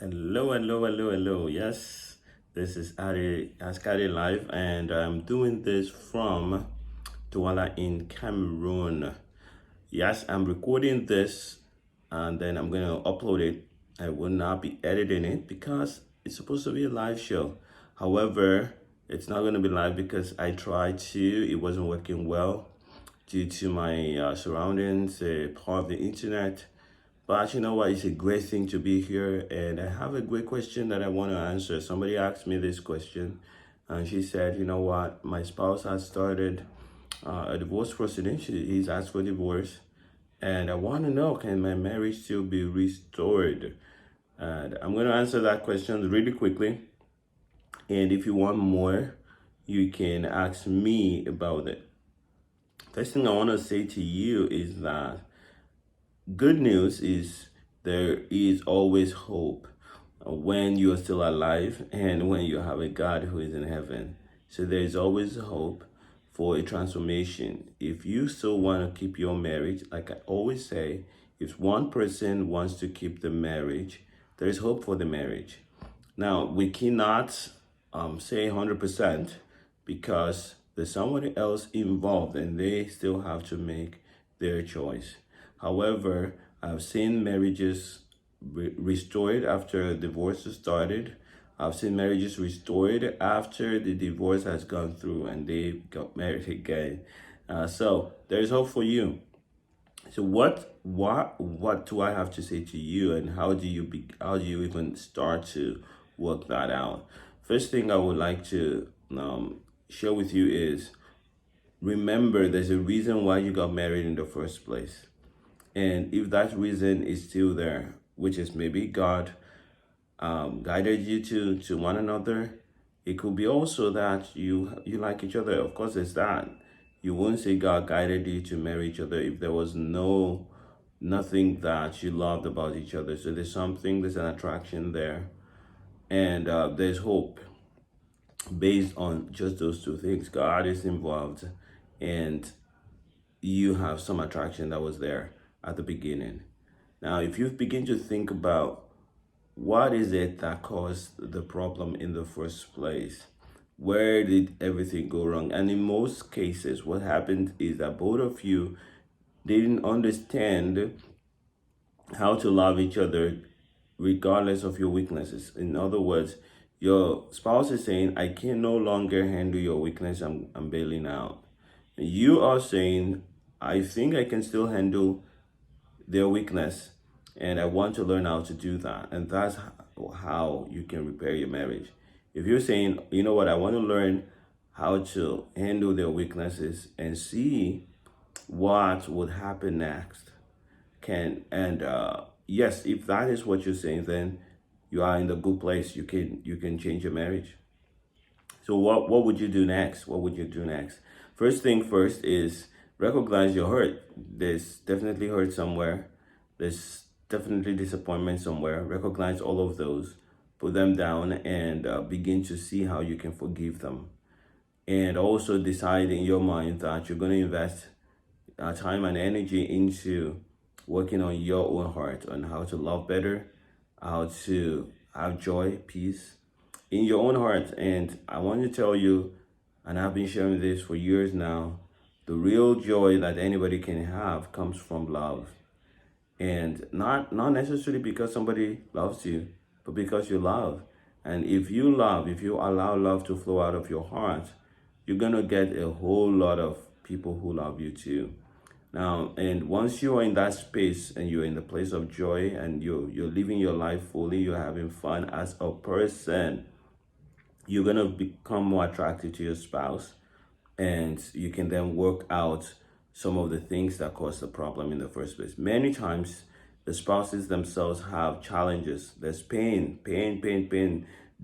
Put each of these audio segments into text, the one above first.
Hello, hello, hello, hello. Yes, this is Ari Askari Live, and I'm doing this from Douala in Cameroon. Yes, I'm recording this and then I'm going to upload it. I will not be editing it because it's supposed to be a live show. However, it's not going to be live because I tried to, it wasn't working well due to my surroundings, part of the internet. But you know what? It's a great thing to be here, and I have a great question that I want to answer. Somebody asked me this question, and she said, "You know what? My spouse has started a divorce proceeding. He's asked for divorce, and I want to know, can my marriage still be restored?" And I'm going to answer that question really quickly. And if you want more, you can ask me about it. First thing I want to say to you is that good news is there is always hope when you are still alive and when you have a God who is in heaven. So there is always hope for a transformation. If you still want to keep your marriage, like I always say, if one person wants to keep the marriage, there is hope for the marriage. Now, we cannot say 100% because there's somebody else involved and they still have to make their choice. However, I've seen marriages restored after divorce started. I've seen marriages restored after the divorce has gone through and they got married again. So there's hope for you. So what do I have to say to you, and how do you even start to work that out? First thing I would like to share with you is, remember there's a reason why you got married in the first place. And if that reason is still there, which is maybe God guided you to one another, it could be also that you like each other. Of course, it's that. You won't say God guided you to marry each other if there was nothing that you loved about each other. So there's an attraction there, and there's hope based on just those two things. God is involved, and you have some attraction that was there at the beginning. Now, if you begin to think about what is it that caused the problem in the first place, where did everything go wrong? And in most cases, what happened is that both of you didn't understand how to love each other regardless of your weaknesses. In other words, your spouse is saying, I can no longer handle your weakness, I'm bailing out. You are saying, I think I can still handle their weakness, and I want to learn how to do that. And that's how you can repair your marriage. If you're saying, you know what, I want to learn how to handle their weaknesses and see what would happen next, can and yes, if that is what you're saying, then you are in the good place. You can change your marriage. So what would you do next? What would you do next? First thing first is recognize your hurt. There's definitely hurt somewhere. There's definitely disappointment somewhere. Recognize all of those, put them down, and begin to see how you can forgive them. And also decide in your mind that you're going to invest time and energy into working on your own heart, on how to love better, how to have joy, peace in your own heart. And I want to tell you, and I've been sharing this for years now, the real joy that anybody can have comes from love. And not necessarily because somebody loves you, but because you love. And if you love, if you allow love to flow out of your heart, you're gonna get a whole lot of people who love you too. Now, and once you are in that space and you're in the place of joy and you're living your life fully, you're having fun as a person, you're gonna become more attracted to your spouse, and you can then work out some of the things that caused the problem in the first place. Many times, the spouses themselves have challenges. There's pain,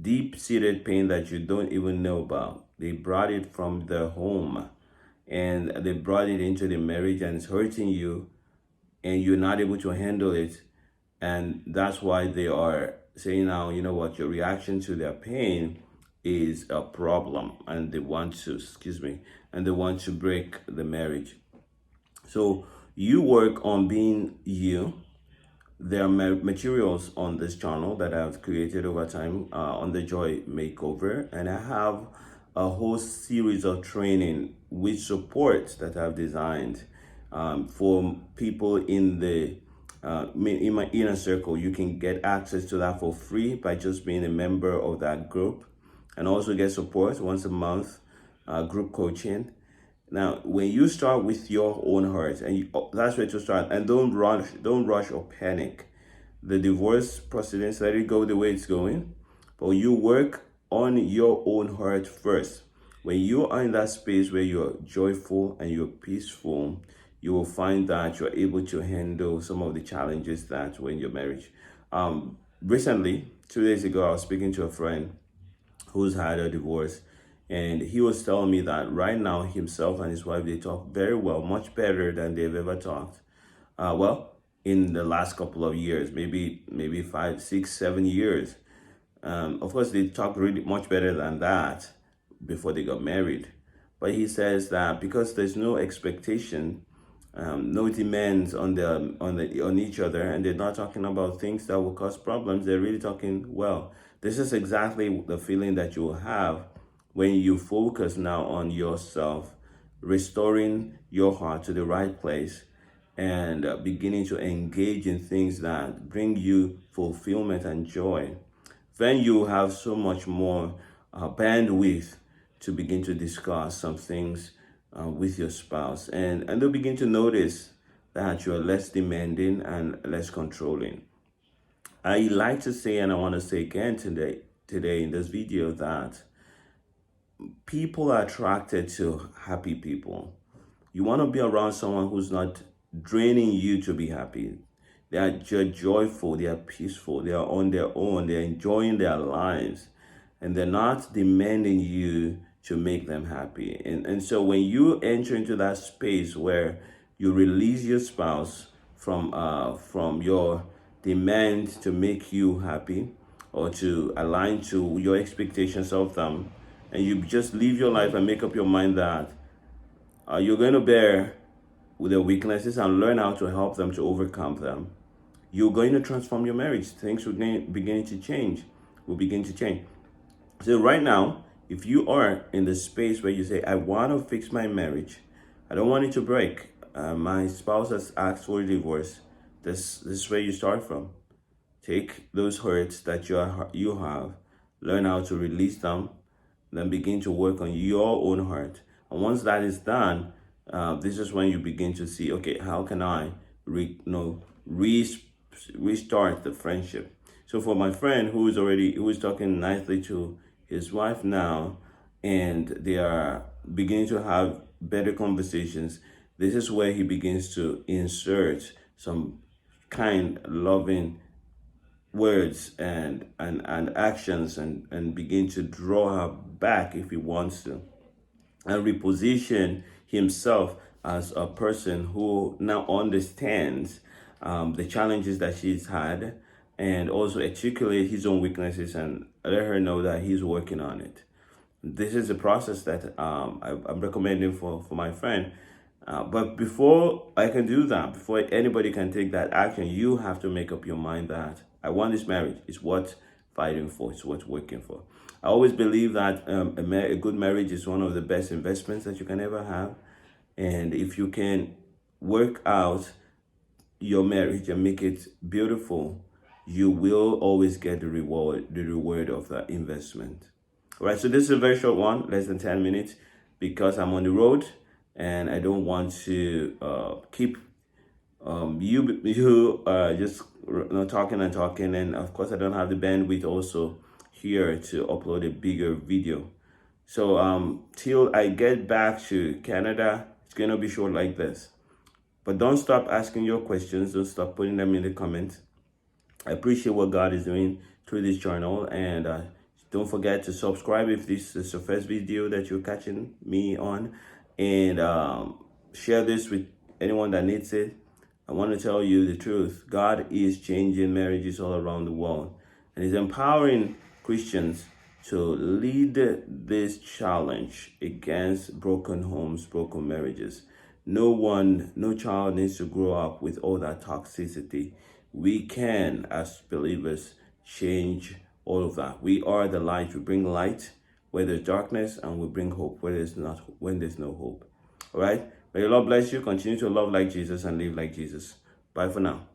deep-seated pain that you don't even know about. They brought it from their home, and they brought it into the marriage, and it's hurting you, and you're not able to handle it. And that's why they are saying now, you know what, your reaction to their pain is a problem, and they want to, excuse me, and they want to break the marriage. So you work on being you, there are materials on this channel that I've created over time on the Joy Makeover, and I have a whole series of training with support that I've designed for people in the in my inner circle. You can get access to that for free by just being a member of that group, and also get support once a month, group coaching. Now, when you start with your own heart, and that's where to start, and don't rush or panic. The divorce proceedings, let it go the way it's going, but you work on your own heart first. When you are in that space where you're joyful and you're peaceful, you will find that you're able to handle some of the challenges that were in your marriage. Recently, 2 days ago, I was speaking to a friend who's had a divorce, and he was telling me that right now himself and his wife, they talk very well, much better than they've ever talked. In the last couple of years, maybe 5, 6, 7 years. Of course, they talk really much better than that before they got married. But he says that because there's no expectation, no demands on each other, and they're not talking about things that will cause problems. They're really talking well. This is exactly the feeling that you will have when you focus now on yourself, restoring your heart to the right place, and beginning to engage in things that bring you fulfillment and joy. Then you have so much more bandwidth to begin to discuss some things with your spouse, and they'll begin to notice that you're less demanding and less controlling. I like to say, and I want to say again today in this video, that people are attracted to happy people. You want to be around someone who's not draining you to be happy. They are joyful, they are peaceful, they are on their own, they're enjoying their lives, and they're not demanding you to make them happy. And so when you enter into that space where you release your spouse from your demand to make you happy or to align to your expectations of them, and you just live your life and make up your mind that you're going to bear with their weaknesses and learn how to help them to overcome them, you're going to transform your marriage. Things will begin to change. Will begin to change. So right now, if you are in the space where you say, I want to fix my marriage, I don't want it to break. My spouse has asked for a divorce. This is where you start from. Take those hurts that you have, learn how to release them, then begin to work on your own heart. And once that is done, this is when you begin to see, okay, how can I restart the friendship? So for my friend who is talking nicely to his wife now, and they are beginning to have better conversations, this is where he begins to insert some kind, loving words and actions, and begin to draw her back if he wants to, and reposition himself as a person who now understands the challenges that she's had, and also articulate his own weaknesses and let her know that he's working on it. This is a process that I'm recommending for my friend. But before I can do that, before anybody can take that action, you have to make up your mind that I want this marriage. It's worth fighting for. It's worth working for. I always believe that a good marriage is one of the best investments that you can ever have. And if you can work out your marriage and make it beautiful, you will always get the reward of that investment. All right, so this is a very short one, less than 10 minutes, because I'm on the road and I don't want to keep you just talking and talking. And of course, I don't have the bandwidth also here to upload a bigger video. So till I get back to Canada, it's going to be short like this. But don't stop asking your questions. Don't stop putting them in the comments. I appreciate what God is doing through this channel. And don't forget to subscribe if this is the first video that you're catching me on. And share this with anyone that needs it. I want to tell you the truth. God is changing marriages all around the world. And He's empowering Christians to lead this challenge against broken homes, broken marriages. No child needs to grow up with all that toxicity. we can, as believers, change all of that. We are the light. We bring light where there's darkness, and we bring hope where there's not, when there's no hope. All right. May the Lord bless you. Continue to love like Jesus and live like Jesus. Bye for now.